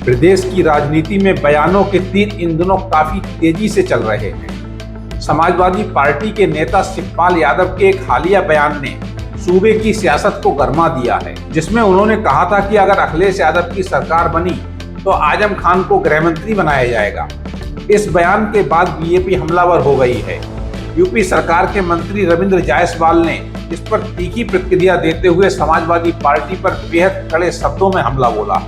प्रदेश की राजनीति में बयानों के तीर इन दिनों काफी तेजी से चल रहे हैं। समाजवादी पार्टी के नेता शिवपाल यादव के एक हालिया बयान ने सूबे की सियासत को गरमा दिया है, जिसमें उन्होंने कहा था कि अगर अखिलेश यादव की सरकार बनी तो आजम खान को गृह मंत्री बनाया जाएगा। इस बयान के बाद बीजेपी हमलावर हो गई है। यूपी सरकार के मंत्री रविंद्र जायसवाल ने इस पर तीखी प्रतिक्रिया देते हुए समाजवादी पार्टी पर बेहद कड़े शब्दों में हमला बोला।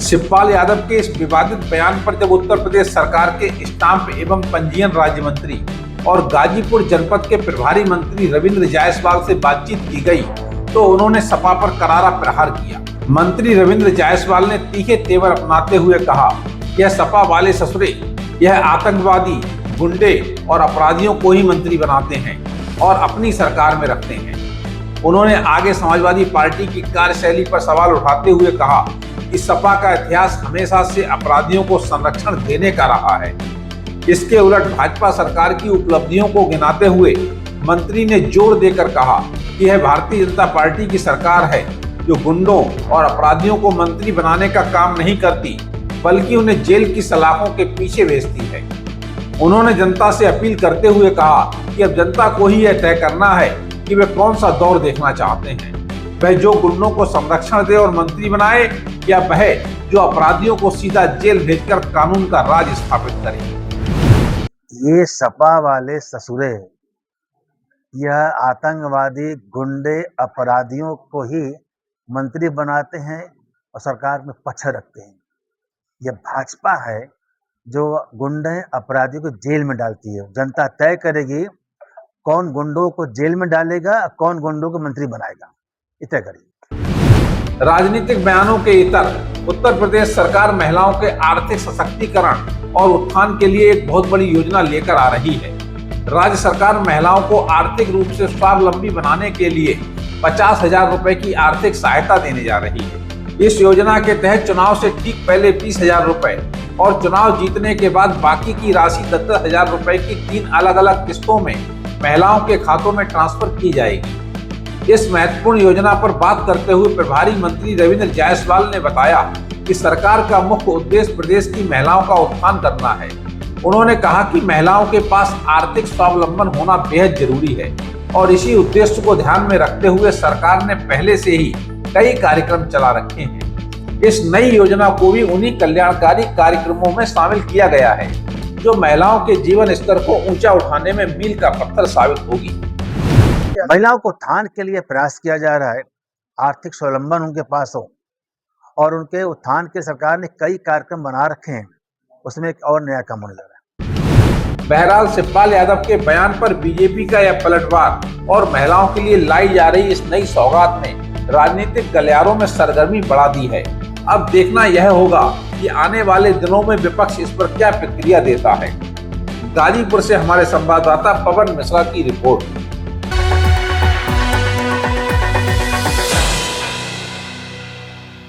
शिवपाल यादव के इस विवादित बयान पर जब उत्तर प्रदेश सरकार के स्टाम्प एवं पंजीयन राज्य मंत्री और गाजीपुर जनपद के प्रभारी मंत्री रविंद्र जायसवाल से बातचीत की गई तो उन्होंने सपा पर करारा प्रहार किया। मंत्री रविंद्र जायसवाल ने तीखे तेवर अपनाते हुए कहा, यह सपा वाले ससुरे, यह आतंकवादी, गुंडे और अपराधियों को ही मंत्री बनाते हैं और अपनी सरकार में रखते हैं। उन्होंने आगे समाजवादी पार्टी की कार्यशैली पर सवाल उठाते हुए कहा कि सपा का इतिहास हमेशा से अपराधियों को संरक्षण देने का रहा है। इसके उलट भाजपा सरकार की उपलब्धियों को गिनाते हुए मंत्री ने जोर देकर कहा कि यह भारतीय जनता पार्टी की सरकार है जो गुंडों और अपराधियों को मंत्री बनाने का काम नहीं करती, बल्कि उन्हें जेल की सलाखों के पीछे भेजती है। उन्होंने जनता से अपील करते हुए कहा कि अब जनता को ही यह तय करना है कि वे कौन सा दौर देखना चाहते हैं, वह जो गुंडों को संरक्षण दे और मंत्री बनाए या वह जो अपराधियों को सीधा जेल भेजकर कानून का राज स्थापित करे। ये सपा वाले ससुरे, यह आतंकवादी, गुंडे, अपराधियों को ही मंत्री बनाते हैं और सरकार में पक्ष रखते हैं। यह भाजपा है जो गुंडे, अपराधियों को जेल में डालती है। जनता तय करेगी कौन गुंडों को जेल में डालेगा, कौन गुंडों को मंत्री बनाएगा, तय करेगी। राजनीतिक बयानों के इतर उत्तर प्रदेश सरकार महिलाओं के आर्थिक सशक्तिकरण और उत्थान के लिए एक बहुत बड़ी योजना लेकर आ रही है। राज्य सरकार महिलाओं को आर्थिक रूप से स्वावलंबी बनाने के लिए 50,000 रुपए की आर्थिक सहायता देने जा रही है। इस योजना के तहत चुनाव से ठीक पहले 20,000 रुपए और चुनाव जीतने के बाद बाकी की राशि 10,000 रुपए की 3 अलग अलग किस्तों में महिलाओं के खातों में ट्रांसफर की जाएगी। इस महत्वपूर्ण योजना पर बात करते हुए प्रभारी मंत्री रविंद्र जायसवाल ने बताया कि सरकार का मुख्य उद्देश्य प्रदेश की महिलाओं का उत्थान करना है। उन्होंने कहा कि महिलाओं के पास आर्थिक स्वावलंबन होना बेहद जरूरी है और इसी उद्देश्य को ध्यान में रखते हुए सरकार ने पहले से ही कई कार्यक्रम चला रखे हैं। इस नई योजना को भी उन्हीं कल्याणकारी कार्यक्रमों में शामिल किया गया है जो महिलाओं के जीवन स्तर को ऊंचा उठाने में मील का पत्थर साबित होगी। महिलाओं को उत्थान के लिए प्रयास किया जा रहा है, आर्थिक स्वावलंबन उनके पास हो और उनके उत्थान के सरकार ने कई कार्यक्रम बना रखे हैं, उसमें एक और नया काम होने लगा है। बहरहाल शिवपाल यादव के बयान पर बीजेपी का यह पलटवार और महिलाओं के लिए लाई जा रही इस नई सौगात ने राजनीतिक गलियारों में सरगर्मी बढ़ा दी है। अब देखना यह होगा कि आने वाले दिनों में विपक्ष इस पर क्या प्रतिक्रिया देता है। गाजीपुर से हमारे संवाददाता पवन मिश्रा की रिपोर्ट।